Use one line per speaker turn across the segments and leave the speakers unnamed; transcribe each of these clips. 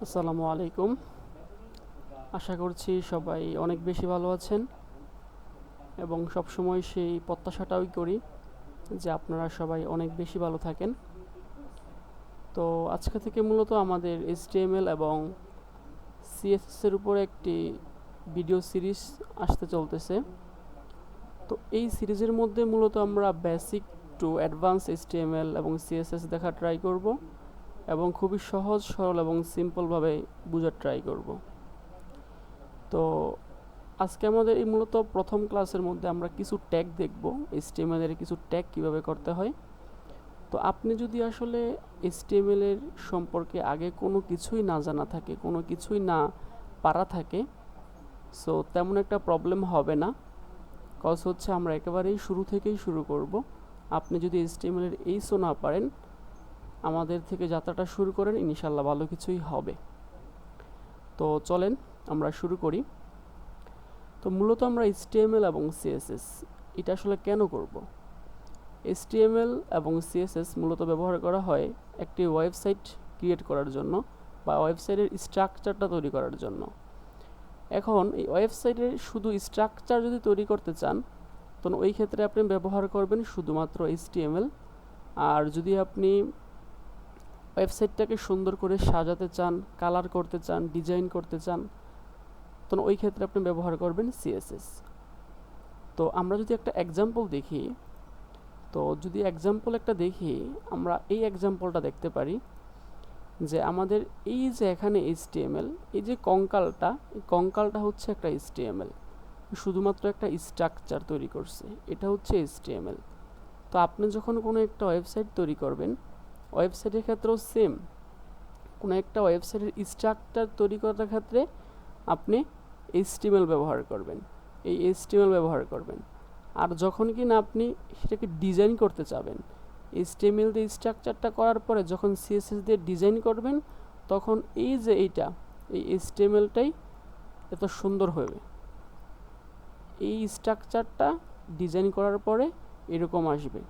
আসসালামু আলাইকুম। আশা করছি সবাই অনেক বেশি ভালো আছেন এবং সবসময় সেই প্রত্যাশাটাই করি যে আপনারা সবাই অনেক বেশি ভালো থাকেন। তো আজকে থেকে মূলত আমাদের HTML এবং CSS এর উপর একটি ভিডিও সিরিজ আসতে চলতেছে। তো এই সিরিজের মধ্যে মূলত আমরা বেসিক টু অ্যাডভান্স HTML এবং CSS দেখা ট্রাই করব এবং খুবই সহজ সরল এবং সিম্পলভাবে বোঝার ট্রাই করব। তো আজকে আমাদের এই মূলত প্রথম ক্লাসের মধ্যে আমরা কিছু ট্যাগ দেখব, HTML এর কিছু ট্যাগ কিভাবে করতে হয়। তো আপনি যদি আসলে HTML এর সম্পর্কে আগে কোনো কিছুই না জানা থাকে, কোনো কিছুই না পারা থাকে, সো তেমন একটা প্রবলেম হবে না। কজ হচ্ছে আমরা একেবারেই শুরু থেকেই শুরু করব। আপনি যদি HTML এর এইচও না পারেন, আমাদের থেকে যাত্রাটা শুরু করেন, ইনশাল্লাহ ভালো কিছুই হবে। তো চলেন আমরা শুরু করি। তো মূলত আমরা HTML এবং CSS এটা আসলে কেন করব? HTML এবং CSS মূলত ব্যবহার করা হয় একটি ওয়েবসাইট ক্রিয়েট করার জন্য বা ওয়েবসাইটের স্ট্রাকচারটা তৈরি করার জন্য। এখন এই ওয়েবসাইটের শুধু স্ট্রাকচার যদি তৈরি করতে চান, তখন ওই ক্ষেত্রে আপনি ব্যবহার করবেন শুধুমাত্র HTML। আর যদি আপনি ওয়েবসাইটটাকে সুন্দর করে সাজাতে চান, কালার করতে চান, ডিজাইন করতে চান, তখন ওই ক্ষেত্রে আপনি ব্যবহার করবেন CSS। তো আমরা যদি একটা এক্সাম্পল দেখি, তো যদি এক্সাম্পল একটা দেখি, আমরা এই এক্সাম্পলটা দেখতে পারি যে আমাদের এই যে এখানে HTML, এই যে কঙ্কালটা, এই কঙ্কালটা হচ্ছে একটা HTML, শুধুমাত্র একটা স্ট্রাকচার তৈরি করছে, এটা হচ্ছে HTML। তো আপনি যখন কোনো একটা ওয়েবসাইট তৈরি করবেন, ওয়েবসাইটের ক্ষেত্রেও সেম, কোনো একটা ওয়েবসাইটের স্ট্রাকচার তৈরি করার ক্ষেত্রে আপনি HTML ব্যবহার করবেন, এই HTML ব্যবহার করবেন। আর যখন কি না আপনি সেটাকে ডিজাইন করতে চাবেন, HTML দিয়ে স্ট্রাকচারটা করার পরে যখন CSS দিয়ে ডিজাইন করবেন, তখন এই যে এইটা, এই HTMLটাই এত সুন্দর হবে। এই স্ট্রাকচারটা ডিজাইন করার পরে এরকম আসবে।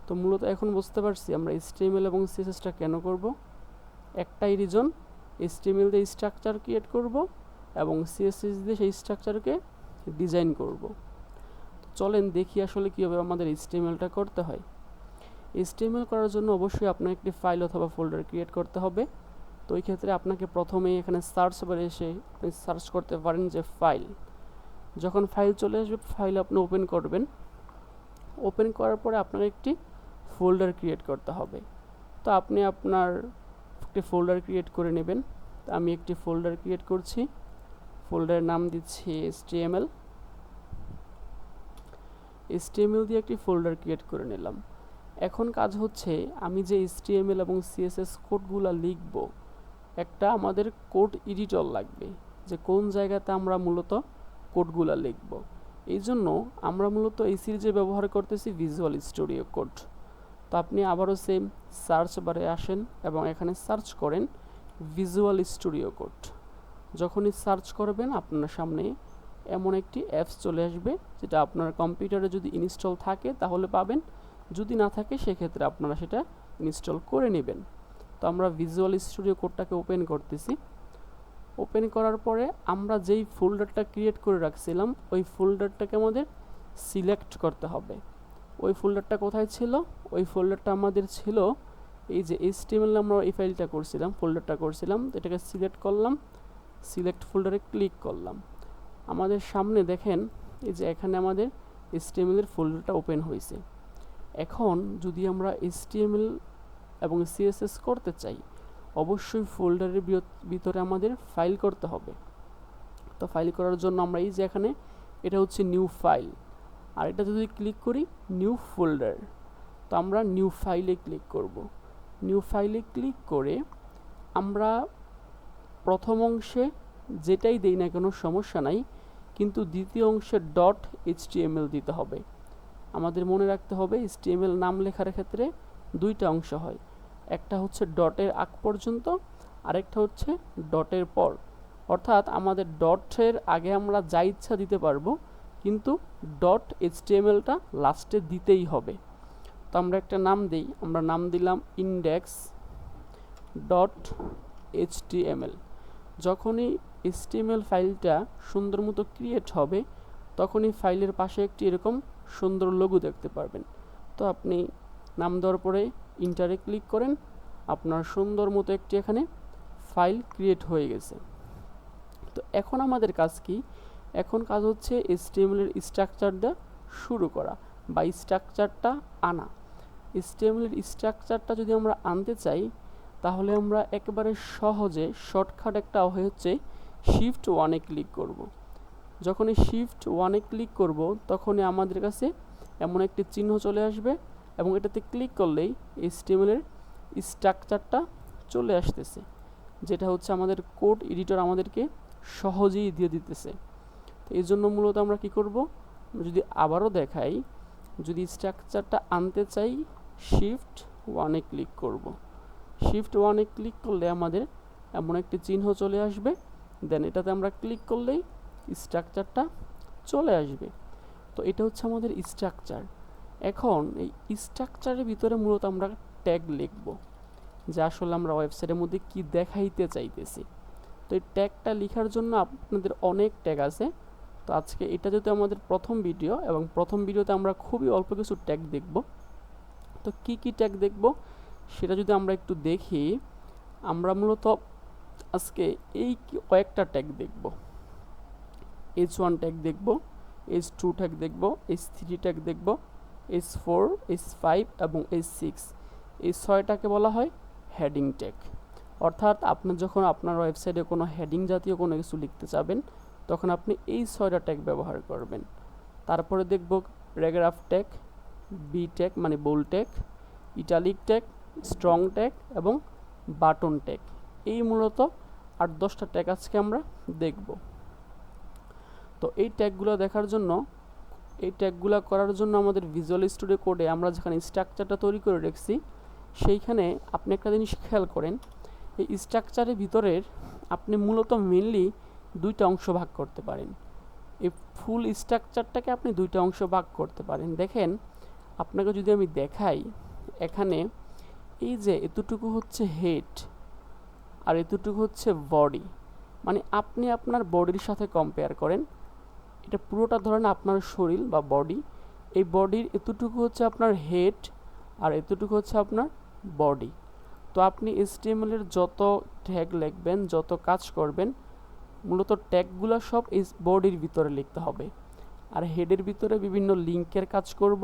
তো মূলত এখন বুঝতে পারছি আমরা HTML এবং CSSটা কেন করব। একটাই রিজন, HTML দিয়ে স্ট্রাকচার ক্রিয়েট করব এবং CSS দিয়ে সেই স্ট্রাকচারকে ডিজাইন করব। চলেন দেখি আসলে কীভাবে আমাদের HTMLটা করতে হয়। HTML করার জন্য অবশ্যই আপনার একটি ফাইল অথবা ফোল্ডার ক্রিয়েট করতে হবে। তো এই ক্ষেত্রে আপনাকে প্রথমেই এখানে সার্চ বারে এসে আপনি সার্চ করতে পারেন যে ফাইল। যখন ফাইল চলে আসবে, ফাইল আপনি ওপেন করবেন। ওপেন করার পরে আপনার একটি ফোল্ডার ক্রিয়েট করতে হবে। তো আপনি আপনার একটি ফোল্ডার ক্রিয়েট করে নেবেন। তো আমি একটি ফোল্ডার ক্রিয়েট করছি, ফোল্ডারের নাম দিচ্ছি HTML দিয়ে একটি ফোল্ডার ক্রিয়েট করে নিলাম। এখন কাজ হচ্ছে আমি যে HTML এবং CSS কোডগুলো লিখব, একটা আমাদের কোড এডিটর লাগবে, যে কোন জায়গাতে আমরা মূলত কোডগুলো লিখব। এই জন্য আমরা মূলত এই সিরিজে ব্যবহার করতেছি ভিজুয়াল স্টুডিও কোড। তো আপনি আবারও সেম সার্চ বারে আসেন এবং এখানে সার্চ করেন ভিজুয়াল স্টুডিও কোড। যখনই সার্চ করবেন আপনার সামনে এমন একটি অ্যাপস চলে আসবে, যেটা আপনার কম্পিউটারে যদি ইনস্টল থাকে তাহলে পাবেন, যদি না থাকে সেক্ষেত্রে আপনারা সেটা ইনস্টল করে নেবেন। তো আমরা ভিজুয়াল স্টুডিও কোডটাকে ওপেন করতেছি। ওপেন করার পরে আমরা যেই ফোল্ডারটা ক্রিয়েট করে রাখছিলাম, ওই ফোল্ডারটাকে আমাদের সিলেক্ট করতে হবে। ওই ফোল্ডারটা কোথায় ছিল? ওই ফোল্ডারটা আমাদের ছিল এই যে HTML আমরা এই ফাইলটা করছিলাম, ফোল্ডারটা করছিলাম। এটাকে সিলেক্ট করলাম, সিলেক্ট ফোল্ডারে ক্লিক করলাম। আমাদের সামনে দেখেন এই যে এখানে আমাদের HTML এর ফোল্ডারটা ওপেন হয়েছে। এখন যদি আমরা HTML এবং CSS করতে চাই, অবশ্যই ফোল্ডারের ভিতরে আমাদের ফাইল করতে হবে। তো ফাইল করার জন্য আমরা এই যে এখানে, এটা হচ্ছে নিউ ফাইল, আর এটা যদি ক্লিক করি নিউ ফোল্ডার, তো আমরা নিউ ফাইলে ক্লিক করব। নিউ ফাইলে ক্লিক করে আমরা প্রথম অংশে যেটাই দেই না কোনো সমস্যা নাই, কিন্তু দ্বিতীয় অংশে .html দিতে হবে। আমাদের মনে রাখতে হবে HTML নাম লেখার ক্ষেত্রে দুইটা অংশ হয়, একটা হচ্ছে ডটের আগ পর্যন্ত, আরেকটা হচ্ছে ডটের পর। অর্থাৎ আমাদের ডটের আগে আমরা যা ইচ্ছা দিতে পারবো, কিন্তু .htmlটা লাস্টে দিতেই হবে। তো আমরা একটা নাম দিই, আমরা নাম দিলাম index HTML। যখনই HTML ফাইলটা সুন্দর মতো ক্রিয়েট হবে তখনই ফাইলের পাশে একটি এরকম সুন্দর লোগো দেখতে পারবেন। তো আপনি নাম দেওয়ার পরে ইন্টারে ক্লিক করেন, আপনার সুন্দর মতো একটি এখানে ফাইল ক্রিয়েট হয়ে গেছে। তো এখন আমাদের কাজ কি? এখন কাজ হচ্ছে HTML এর স্ট্রাকচারটা শুরু করা বা স্ট্রাকচারটা আনা। HTML এর স্ট্রাকচারটা যদি আমরা আনতে চাই তাহলে আমরা একেবারে সহজে শর্টকাট একটা হচ্ছে শিফট 1-এ ক্লিক করব। যখনই শিফট 1-এ ক্লিক করব তখনই আমাদের কাছে এমন একটি চিহ্ন চলে আসবে এবং এটাতে ক্লিক করলেই HTML এর স্ট্রাকচারটা চলে আসতেছে, যেটা হচ্ছে আমাদের কোড এডিটর আমাদেরকে সহজেই দিয়ে দিতেছে। তো এই জন্য মূলত আমরা কি করব, যদি আবারও দেখাই, যদি স্ট্রাকচারটা আনতে চাই শিফট 1-এ ক্লিক করব। শিফট 1-এ ক্লিক করলে আমাদের এমন একটি চিহ্ন চলে আসবে, দেন এটাতে আমরা ক্লিক করলেই স্ট্রাকচারটা চলে আসবে। তো এটা হচ্ছে আমাদের স্ট্রাকচার। এখন এই স্ট্রাকচারের ভিতরে মূলত আমরা ট্যাগ লিখব, যে আসলে আমরা ওয়েবসাইটের মধ্যে কি দেখাইতে চাইতেছি। তো এই ট্যাগটা লেখার জন্য আপনাদের অনেক ট্যাগ আছে। তো আজকে এটা যেহেতু আমাদের প্রথম ভিডিও এবং প্রথম ভিডিওতে আমরা খুবই অল্প কিছু ট্যাগ দেখব। তো কি কি ট্যাগ দেখব সেটা যদি আমরা একটু দেখি, আমরা মূলত আজকে এই কয়েকটা ট্যাগ দেখব। H1 ট্যাগ দেখব, H2 ট্যাগ দেখব, H3 ট্যাগ দেখব, H4, H5 এবং H6। এই 6টাকে বলা হয় হেডিং ট্যাগ। অর্থাৎ আপনি যখন আপনার ওয়েবসাইটে কোনো হেডিং জাতীয় কোনো কিছু লিখতে চাবেন তখন আপনি এই 6টা ট্যাগ ব্যবহার করবেন। তারপরে দেখব প্যারাগ্রাফ ট্যাগ, বি ট্যাগ মানে bold tag, italic tag, strong tag এবং বাটন ট্যাগ। এই মূলত 8-10টা ট্যাগ আজকে আমরা দেখব। তো এই ট্যাগগুলো দেখার জন্য, এই ট্যাগগুলো করার জন্য আমাদের ভিজুয়াল স্টুডিও কোডে আমরা যেখানে স্ট্রাকচারটা তৈরি করে রেখেছি সেইখানে আপনি একটা জিনিস খেয়াল করেন, এই স্ট্রাকচারের ভিতরের আপনি মূলত মেনলি 2টা অংশ ভাগ করতে পারেন। এই ফুল স্ট্রাকচারটাকে আপনি 2টা অংশ ভাগ করতে পারেন। দেখেন আপনাকে যদি আমি দেখাই, এখানে এই যে এতটুকু হচ্ছে হেড আর এতটুকু হচ্ছে বডি, মানে আপনি আপনার বডির সাথে কম্পেয়ার করেন। এটা পুরোটা ধরেন আপনার শরীর বা বডি, এই বডির এতটুকু হচ্ছে আপনার হেড আর এতটুকু হচ্ছে আপনার বডি। তো আপনি HTML এর যত ট্যাগ লিখবেন, যত কাজ করবেন, মূলত ট্যাগগুলো সব এই বডির ভিতরে লিখতে হবে। আর হেডের ভিতরে বিভিন্ন লিঙ্কের কাজ করব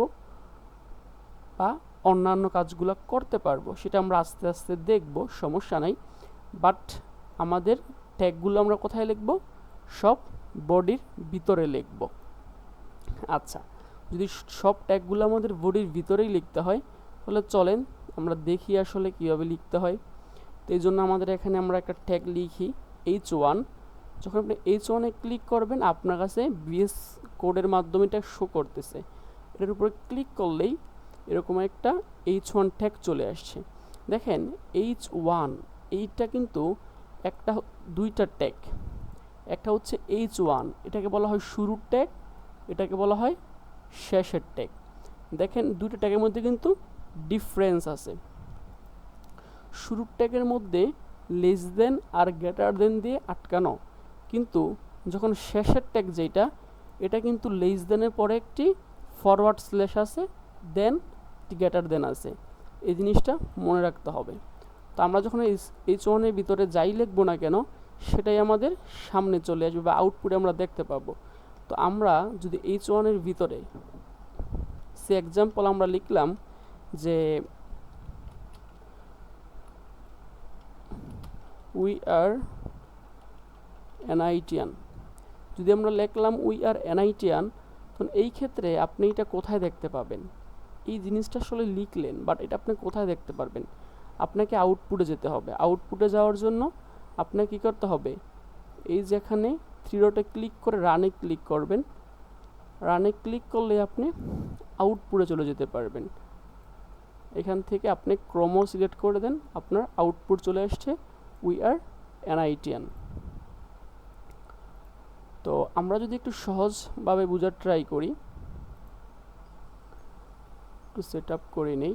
বা অন্যান্য কাজগুলো করতে পারবো, সেটা আমরা আস্তে আস্তে দেখব, সমস্যা নাই। বাট আমাদের ট্যাগগুলো আমরা কোথায় লিখব? সব বডির ভিতরে লিখব। আচ্ছা, যদি সব ট্যাগগুলো আমাদের বডির ভিতরেই লিখতে হয় তাহলে চলেন আমরা দেখি আসলে কীভাবে লিখতে হয়। তো এই জন্য আমাদের এখানে আমরা একটা ট্যাগ লিখি H1। যখন আপনি H1-এ ক্লিক করবেন আপনার কাছে VS কোডের মাধ্যমে এটা শো করতেছে। এটার উপরে ক্লিক করলেই এরকম একটা H1 ট্যাগ চলে আসছে। দেখেন H1 এইটা কিন্তু একটা 2টা ট্যাগ, একটা হচ্ছে H1, এটাকে বলা হয় শুরুর ট্যাগ, এটাকে বলা হয় শেষের ট্যাগ। দেখেন 2টা ট্যাগের মধ্যে কিন্তু ডিফারেন্স আছে। শুরুর ট্যাগের মধ্যে লেস দেন আর গ্রেটার দেন দিয়ে আটকানো, কিন্তু যখন শেষের ট্যাগ যেটা, এটা কিন্তু লেস দেনের পরে একটি ফরওয়ার্ড স্ল্যাশ আছে, দেন গ্রেটার দেন আছে। এই জিনিসটা মনে রাখতে হবে। তো আমরা যখন H1-এর ভিতরে যাই লিখবো না কেন সেটাই আমাদের সামনে চলে আসবে বা আউটপুটে আমরা দেখতে পাবো। তো আমরা যদি H1-এর ভিতরে সে এক্সাম্পল আমরা লিখলাম যে উই আর NITian, যদি আমরা লিখলাম উই আর NITian, তখন এই ক্ষেত্রে আপনি এটা কোথায় দেখতে পাবেন? এই জিনিসটা আসলে লিখলেন, বাট এটা আপনি কোথায় দেখতে পারবেন? আপনাকে আউটপুটে যেতে হবে। আউটপুটে যাওয়ার জন্য আপনাকে কী করতে হবে? এই যেখানে 3 ডটে ক্লিক করে রানে ক্লিক করবেন। রানে ক্লিক করলে আপনি আউটপুটে চলে যেতে পারবেন। এখান থেকে আপনি ক্রোমো সিলেক্ট করে দেন, আপনার আউটপুট চলে আসছে উই আর NITian। তো আমরা যদি একটু সহজভাবে বোঝার ট্রাই করি, একটু সেট আপ করে নেই।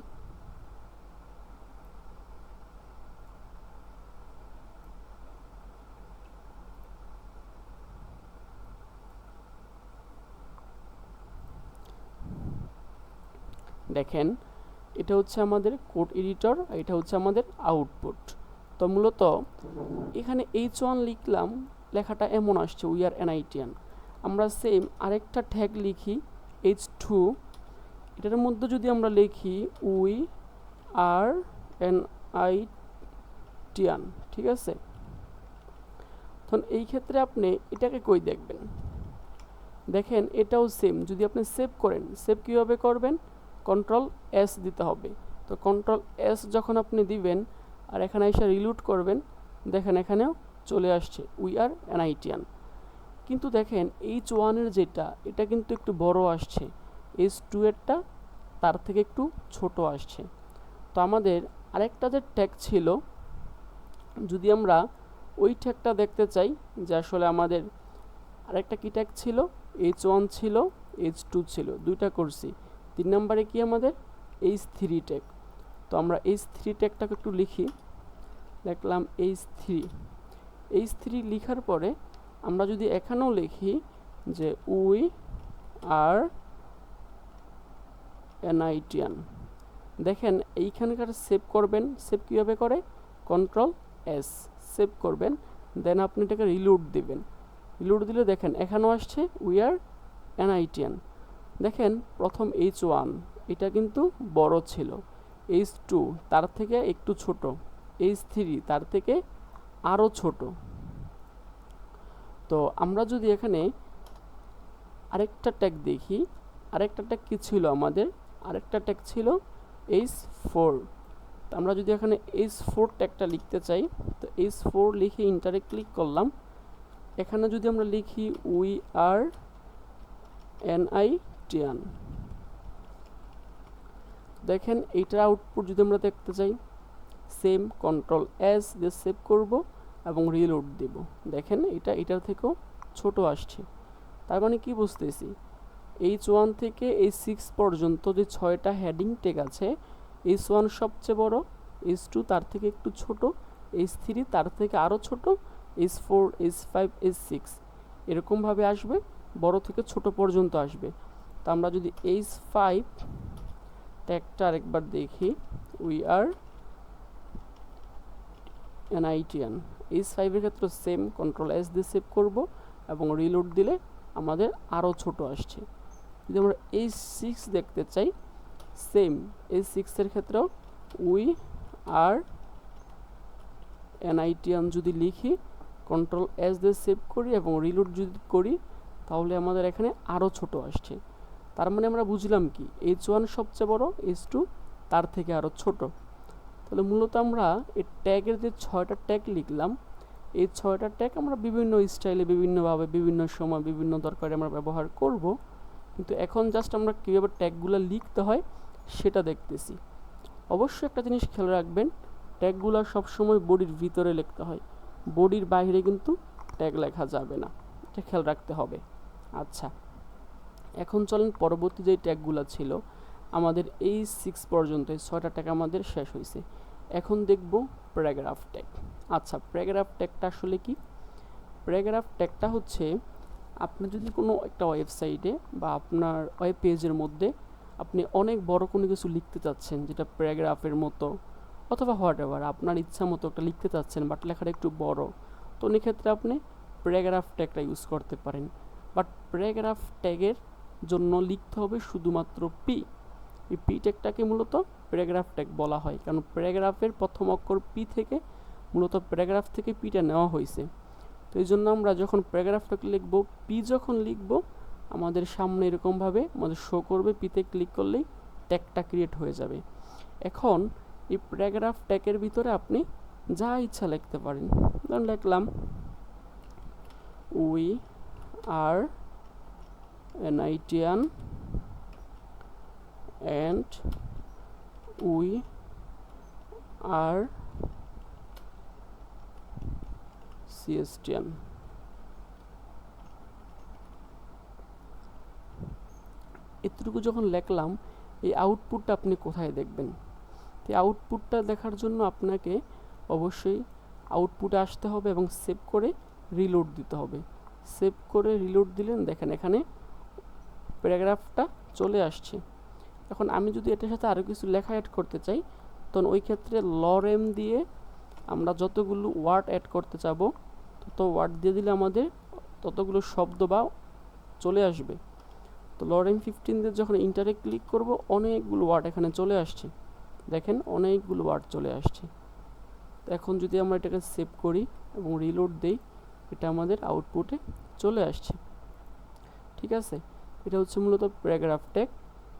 দেখেন এটা হচ্ছে আমাদের কোড এডিটর, এটা হচ্ছে আমাদের আউটপুট। তো মূলত এখানে H1 লিখলাম, লেখাটা এমন আসছে উই আর NITian। আমরা সেম আরেকটা ট্যাগ লিখি H2, এটার মধ্যে যদি আমরা লিখি উই আর NITian, ঠিক আছে। তখন এই ক্ষেত্রে আপনি এটাকে কই দেখবেন, দেখেন এটাও সেম। যদি আপনি সেভ করেন, সেভ কীভাবে করবেন, Ctrl+S দিতে হবে। তো Ctrl+S যখন আপনি দিবেন আর এখানে এসে রিলোড করবেন, দেখেন এখানেও চলে আসছে উই আর NITian। কিন্তু দেখেন H1 এর যেটা, এটা কিন্তু একটু বড় আসছে, H2 এরটা তার থেকে একটু ছোট আসছে। তো আমাদের আরেকটা যে ট্যাগ ছিল, যদি আমরা ওই ট্যাগটা দেখতে চাই, যে আসলে আমাদের আরেকটা কি ট্যাগ ছিল, H1 ছিল, H2 ছিল, দুইটা করছি। 3 নম্বরে কি আমাদের H3 ট্যাগ। তো আমরা H3 ট্যাগটাকে একটু লিখি, লিখলাম H3 লিখার পরে আমরা যদি এখানেও লিখি যে উই আর NITian, দেখেন এইখানকার সেভ করবেন। সেভ কীভাবে করে, Ctrl+S সেভ করবেন, দেন আপনি এটাকে রিলোড দিবেন। রিলোড দিলে দেখেন এখানেও আসছে উই আর NITian। দেখেন প্রথম H1 এটা কিন্তু বড় ছিল, H2 তার থেকে একটু ছোট, H3 তার থেকে আরও ছোট। তো আমরা যদি এখানে আরেকটা ট্যাগ দেখি, আরেকটা ট্যাগ কী ছিল আমাদের, আরেকটা ট্যাগ ছিল H4। তো আমরা যদি এখানে H4 ট্যাগটা লিখতে চাই, তো H4 লিখে ইন্টারে ক্লিক করলাম। এখানে যদি আমরা লিখি উই আর NITian, দেখেন এইটার আউটপুট যদি আমরা দেখতে চাই, সেম Ctrl+S দিয়ে সেভ করব এবং রিলোড দেব। দেখেন এটার থেকেও ছোট আসছে। তার মানে কি বুঝতেছি, H1 থেকে H6 পর্যন্ত যে 6টা হেডিং ট্যাগ আছে, H1 সবচেয়ে বড়, H2 তার থেকে একটু ছোট, H3 তার থেকে আরও ছোট, H4, H5, H6 এরকমভাবে আসবে, বড় থেকে ছোট পর্যন্ত আসবে। তা আমরা যদি H5 ট্যাগটা আরেকবার দেখি, উই আর NITian, H5 এর ক্ষেত্রে সেম Ctrl+S দিয়ে সেভ করব এবং রিলোড দিলে আমাদের আরও ছোট আসছে। যদি আমরা H6 দেখতে চাই, সেম H6 এর ক্ষেত্রেও উই আর NITian যদি লিখি, Ctrl+S দিয়ে সেভ করি এবং রিলোড যদি করি, তাহলে আমাদের এখানে আরও ছোট আসছে। তার মানে আমরা বুঝলাম কি, H1 সবচেয়ে বড়, H2 তার থেকে আরও ছোট। তাহলে মূলত আমরা এই ট্যাগের যে 6টা ট্যাগ লিখলাম, এই 6টা ট্যাগ আমরা বিভিন্ন স্টাইলে, বিভিন্নভাবে, বিভিন্ন সময়, বিভিন্ন দরকারে আমরা ব্যবহার করব। কিন্তু এখন জাস্ট আমরা কীভাবে ট্যাগগুলো লিখতে হয় সেটা দেখতেছি। অবশ্যই একটা জিনিস খেয়াল রাখবেন, ট্যাগগুলো সবসময় বডির ভিতরে লিখতে হয়, বডির বাইরে কিন্তু ট্যাগ লেখা যাবে না, এটা খেয়াল রাখতে হবে। আচ্ছা, এখন চলেন পরবর্তী যে ট্যাগগুলো ছিল আমাদের H6 পর্যন্ত, এই 6টা ট্যাগ আমাদের শেষ হয়েছে। এখন দেখব প্যারাগ্রাফ ট্যাগ। আচ্ছা, প্যারাগ্রাফ ট্যাগটা আসলে কি? প্যারাগ্রাফ ট্যাগটা হচ্ছে, আপনি যদি কোনো একটা ওয়েবসাইটে বা আপনার ওয়েব পেজের মধ্যে আপনি অনেক বড় কোনো কিছু লিখতে চাচ্ছেন, যেটা প্যারাগ্রাফের মতো অথবা হোয়াটএভার আপনার ইচ্ছা মতো একটা লিখতে চাচ্ছেন, বাট লেখাটা একটু বড়, তো এই ক্ষেত্রে আপনি প্যারাগ্রাফ ট্যাগটা ইউজ করতে পারেন। বাট প্যারাগ্রাফ ট্যাগের জন্য লিখতে হবে শুধুমাত্র পি। এই পি ট্যাগটাকে মূলত প্যারাগ্রাফ ট্যাগ বলা হয়, কারণ প্যারাগ্রাফের প্রথম অক্ষর পি থেকে মূলত প্যারাগ্রাফ থেকে পিটা নেওয়া হয়েছে। তো এই জন্য আমরা যখন প্যারাগ্রাফটাকে লিখব, পি যখন লিখব, আমাদের সামনে এরকমভাবে আমাদের শো করবে, পিতে ক্লিক করলেই ট্যাগটা ক্রিয়েট হয়ে যাবে। এখন এই প্যারাগ্রাফ ট্যাগের ভিতরে আপনি যা ইচ্ছা লিখতে পারেন। ধরুন লিখলাম we are NITian and we are CSTian। এতটুকু যখন লিখলাম, এই আউটপুটটা আপনি কোথায় দেখবেন? তো আউটপুটটা দেখার জন্য আপনাকে অবশ্যই আউটপুটে আসতে হবে এবং সেভ করে রিলোড দিতে হবে। সেভ করে রিলোড দিলেন, দেখেন এখানে প্যারাগ্রাফটা চলে আসছে। এখন আমি যদি এটার সাথে আরও কিছু লেখা অ্যাড করতে চাই, তখন ওই ক্ষেত্রে লরেম দিয়ে আমরা যতগুলো ওয়ার্ড অ্যাড করতে চাবো তত ওয়ার্ড দিয়ে দিলে আমাদের ততগুলো শব্দ বা চলে আসবে। তো লরেম 15 দিয়ে যখন ইন্টারে ক্লিক করব, অনেকগুলো ওয়ার্ড এখানে চলে আসছে। দেখেন অনেকগুলো ওয়ার্ড চলে আসছে। তো এখন যদি আমরা এটাকে সেভ করি এবং রিলোড দেই, এটা আমাদের আউটপুটে চলে আসছে। ঠিক আছে, এটা হচ্ছে মূলত প্যারাগ্রাফ ট্যাগ।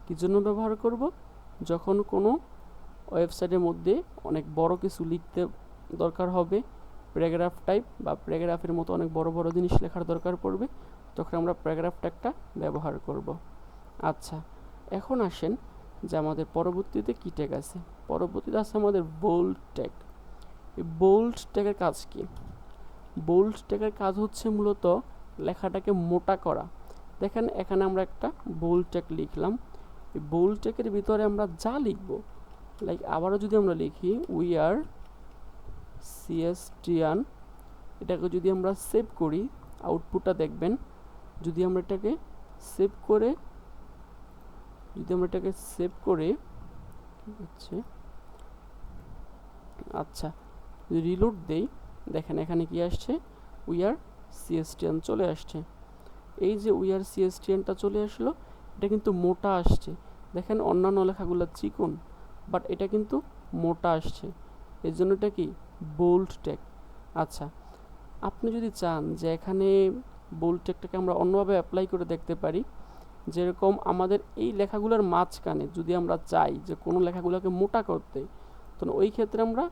কী জন্য ব্যবহার করব? যখন কোনো ওয়েবসাইটের মধ্যে অনেক বড় কিছু লিখতে দরকার হবে, প্যারাগ্রাফ টাইপ বা প্যারাগ্রাফের মতো অনেক বড় বড় জিনিস লেখার দরকার পড়বে, তখন আমরা প্যারাগ্রাফ ট্যাগটা ব্যবহার করব। আচ্ছা, এখন আসেন যে আমাদের পরবর্তীতে কী ট্যাগ আছে। পরবর্তীতে আছে আমাদের বোল্ড ট্যাগ। এই বোল্ড ট্যাগের কাজ কি? বোল্ড ট্যাগের কাজ হচ্ছে মূলত লেখাটাকে মোটা করা। দেখেন এখানে আমরা একটা বোল্ড ট্যাগ লিখলাম। এই বোল্ড ট্যাগের ভিতরে আমরা যা লিখব, লাইক আবারও যদি আমরা লিখি উই আর সিএসটিয়ান, এটাকে যদি আমরা সেভ করি, আউটপুটটা দেখবেন। যদি আমরা এটাকে সেভ করে হচ্ছে আচ্ছা, যদি রিলোড দেই, দেখেন এখানে কি আসছে, উই আর সিএসটিয়ান চলে আসছে। এই যে উই আর সিএসটিয়ানটা চলে আসলো, এটা কিন্তু মোটা আসছে। দেখেন অন্যান্য লেখাগুলো চিকন, বাট এটা কিন্তু মোটা আসছে, এর জন্য এটা কি বোল্ড ট্যাগ। আচ্ছা, আপনি যদি চান যে এখানে বোল্ড ট্যাগটাকে আমরা অন্যভাবে অ্যাপ্লাই করে দেখতে পারি, যেরকম আমাদের এই লেখাগুলোর মাঝখানে যদি আমরা চাই যে কোনো লেখাগুলোকে মোটা করতে, তো ওই ক্ষেত্রে আমরা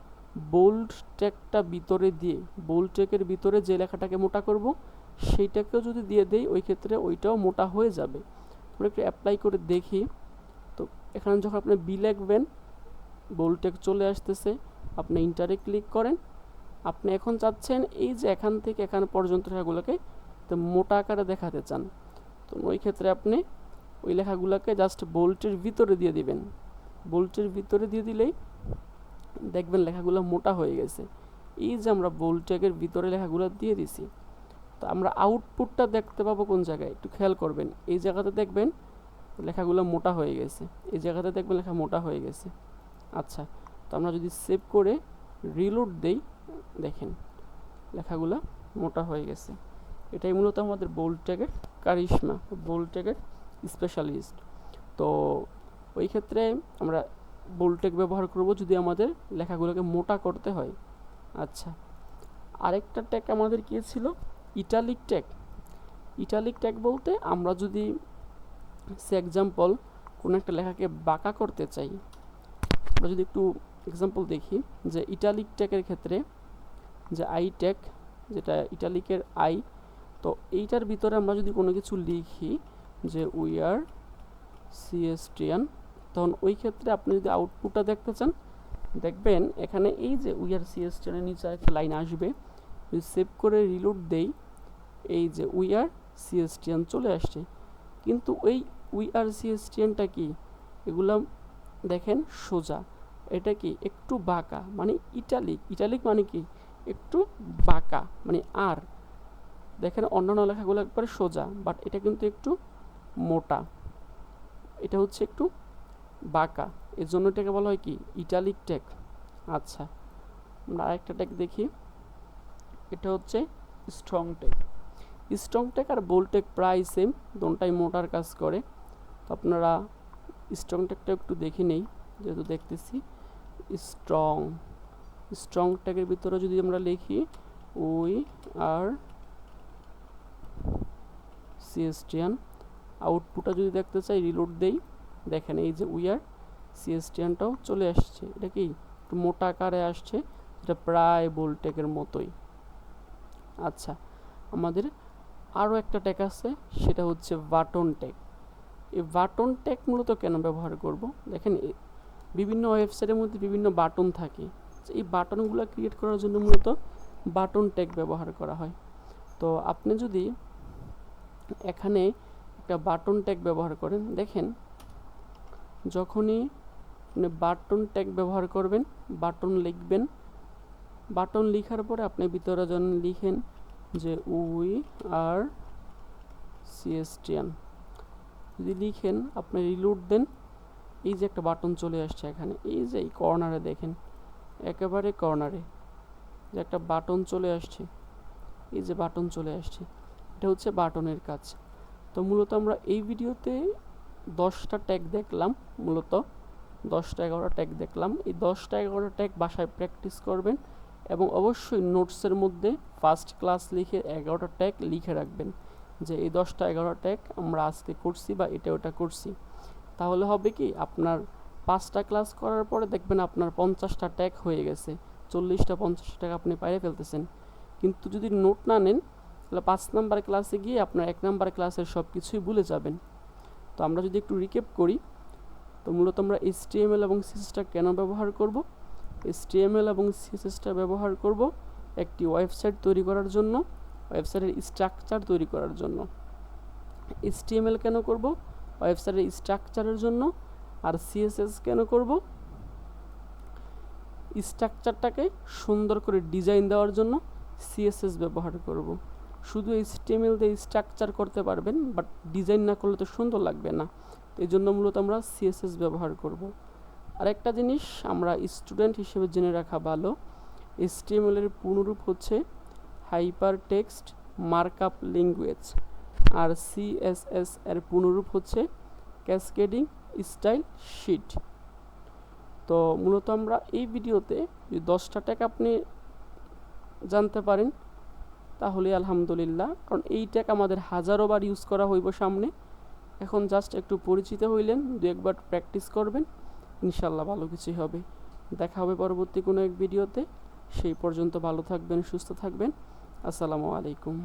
বোল্ড ট্যাগটা ভিতরে দিয়ে, বোল্ড ট্যাগের ভিতরে যে লেখাটাকে মোটা করব সেইটাকেও যদি দিয়ে দেই, ওই ক্ষেত্রে ওইটাও মোটা হয়ে যাবে। আমরা একটু অ্যাপ্লাই করে দেখি। তো এখানে যখন আপনি বি লিখবেন, বোল্ড ট্যাগ চলে আসতেছে, আপনি ইন্টারে ক্লিক করেন। আপনি এখন চাচ্ছেন এই যে এখান থেকে এখানে পর্যন্ত লেখাগুলোকে তো মোটা আকারে দেখাতে চান, তো ওই ক্ষেত্রে আপনি ওই লেখাগুলোকে জাস্ট বোল্টের ভিতরে দিয়ে দিবেন। বোল্টের ভিতরে দিয়ে দিলেই দেখবেন লেখাগুলো মোটা হয়ে গেছে। এই যে আমরা বোল্ড ট্যাগের ভিতরে লেখাগুলো দিয়ে দিছি, তো আমরা আউটপুটটা দেখতে পাবো কোন জায়গায়, একটু খেয়াল করবেন। এই জায়গাতে দেখবেন লেখাগুলো মোটা হয়ে গেছে, এই জায়গাতে দেখবেন লেখা মোটা হয়ে গেছে। আচ্ছা, তো আমরা যদি সেভ করে রিলোড দেই, দেখেন লেখাগুলো মোটা হয়ে গেছে। এটাই মূলত আমাদের বোল্ড ট্যাগের কারিশমা, বোল্ড ট্যাগের স্পেশালিস্ট। তো ওই ক্ষেত্রে আমরা বোল্ড ট্যাগ ব্যবহার করব যদি আমাদের লেখাগুলোকে মোটা করতে হয়। আচ্ছা, আরেকটা ট্যাগ আমাদের কী ছিল? Italic tag. ইটালিক ট্যাগ বলতে আমরা যদি সে এক্সাম্পল কোনো একটা লেখাকে বাঁকা করতে চাই, আমরা যদি একটু এক্সাম্পল দেখি যে ইটালিক ট্যাগের ক্ষেত্রে যে আই ট্যাগ, যেটা ইটালিকের আই, তো এইটার ভিতরে আমরা যদি কোনো কিছু লিখি যে উই আর সিএসটিয়ান, তখন ওই ক্ষেত্রে আপনি যদি আউটপুটটা দেখতে চান, দেখবেন এখানে এই যে উই আর সিএসটিয়ানের নিচে একটা লাইন আসবে। যদি সেভ করে রিলোড দেই, এই যে উই আর সিএসটিয়ান চলে আসছে। কিন্তু ওই উই আর সিএসটিয়ানটা কি, এগুলা দেখেন সোজা, এটা কি একটু বাঁকা, মানে ইটালিক। ইটালিক মানে কি একটু বাঁকা, মানে আর দেখেন অন্যান্য লেখাগুলো একবারে সোজা, বাট এটা কিন্তু একটু মোটা, এটা হচ্ছে একটু বাঁকা, এর জন্য এটাকে বলা হয় কি ইটালিক ট্যাগ। আচ্ছা, আমরা আরেকটা ট্যাগ দেখি, এটা হচ্ছে স্ট্রং ট্যাগ। স্ট্রং ট্যাগ আর বোল্ড ট্যাগ প্রায় সেম, দুটোটাই মোটার কাজ করে। তো আপনারা স্ট্রং ট্যাগটা একটু দেখে নেই, যেহেতু দেখতেছি স্ট্রং ট্যাগের ভিতরে যদি আমরা লিখি উই আর সিএসটিয়ান, আউটপুটটা যদি দেখতে চাই রিলোড দেই, দেখেন এই যে উই আর সিএসটিয়ানটাও চলে আসছে। এটা কি একটু মোটা আকারে আসছে, যেটা প্রায় বোল্ড ট্যাগের মতোই। আচ্ছা, আমাদের আরও একটা ট্যাগ আছে, সেটা হচ্ছে বাটন ট্যাগ। এই বাটন ট্যাগ মূলত কেন ব্যবহার করব? দেখেন বিভিন্ন ওয়েবসাইটের মধ্যে বিভিন্ন বাটন থাকে, এই বাটনগুলো ক্রিয়েট করার জন্য মূলত বাটন ট্যাগ ব্যবহার করা হয়। তো আপনি যদি এখানে একটা বাটন ট্যাগ ব্যবহার করেন, দেখেন যখনই আপনি বাটন ট্যাগ ব্যবহার করবেন, বাটন লিখবেন, বাটন লেখার পরে আপনি ভিতরে যখন লিখেন যে উই আর সিএসটিয়ান, যদি লিখেন আপনি রিলোড দেন, এই যে একটা বাটন চলে আসছে এখানে, এই যে এই কর্নারে দেখেন, একেবারে কর্নারে যে একটা বাটন চলে আসছে, এই যে বাটন চলে আসছে, এটা হচ্ছে বাটনের কাজ। তো মূলত আমরা এই ভিডিওতে 10টা ট্যাগ দেখলাম, মূলত 10টা 11টা ট্যাগ দেখলাম। এই 10টা 11টা ট্যাগ বাসায় প্র্যাকটিস করবেন এবং অবশ্যই নোটসের মধ্যে ফার্স্ট ক্লাস লিখে 11টা ট্যাগ লিখে রাখবেন যে এই 10টা 11টা ট্যাগ আমরা আজকে করছি বা এটা ওটা করছি। তাহলে হবে কি, আপনার 5টা ক্লাস করার পরে দেখবেন আপনার 50টা ট্যাগ হয়ে গেছে, 40টা 50টা ট্যাগ আপনি পাইরে ফেলতেছেন। কিন্তু যদি নোট না নেন তাহলে 5 নাম্বার ক্লাসে গিয়ে আপনার 1 নাম্বার ক্লাসের সব কিছুই ভুলে যাবেন। তো আমরা যদি একটু রিক্যাপ করি, তো মূলত আমরা HTML এবং CSSটা কেন ব্যবহার করব? HTML এবং CSSটা ব্যবহার করব একটি ওয়েবসাইট তৈরি করার জন্য, ওয়েবসাইটের স্ট্রাকচার তৈরি করার জন্য। HTML কেন করব? ওয়েবসাইটের স্ট্রাকচারের জন্য। আর CSS কেন করব? স্ট্রাকচারটাকে সুন্দর করে ডিজাইন দেওয়ার জন্য CSS ব্যবহার করব। শুধু HTML দিয়ে স্ট্রাকচার করতে পারবেন, বাট ডিজাইন না করলে তো সুন্দর লাগবে না। এই জন্য মূলত আমরা CSS ব্যবহার করব। আরেকটা জিনিস আমরা স্টুডেন্ট হিসেবে জেনে রাখা ভালো, HTML এর পূর্ণরূপ হচ্ছে হাইপার টেক্সট মার্কআপ ল্যাঙ্গুয়েজ, আর CSS এর পূর্ণরূপ হচ্ছে ক্যাসকেডিং স্টাইল শিট। তো মূলত আমরা এই ভিডিওতে যদি 10টা ট্যাগ আপনি জানতে পারেন তাহলে আলহামদুলিল্লাহ, কারণ এই ট্যাগ আমাদের হাজারো বার ইউজ করা হইব সামনে। এখন জাস্ট একটু পরিচিত হইলেন, দু একবার প্র্যাকটিস করবেন, ইনশাল্লাহ ভালো কিছুই হবে। দেখা হবে পরবর্তী কোনো এক ভিডিওতে। সেই পর্যন্ত ভালো থাকবেন, সুস্থ থাকবেন। আসসালামু আলাইকুম।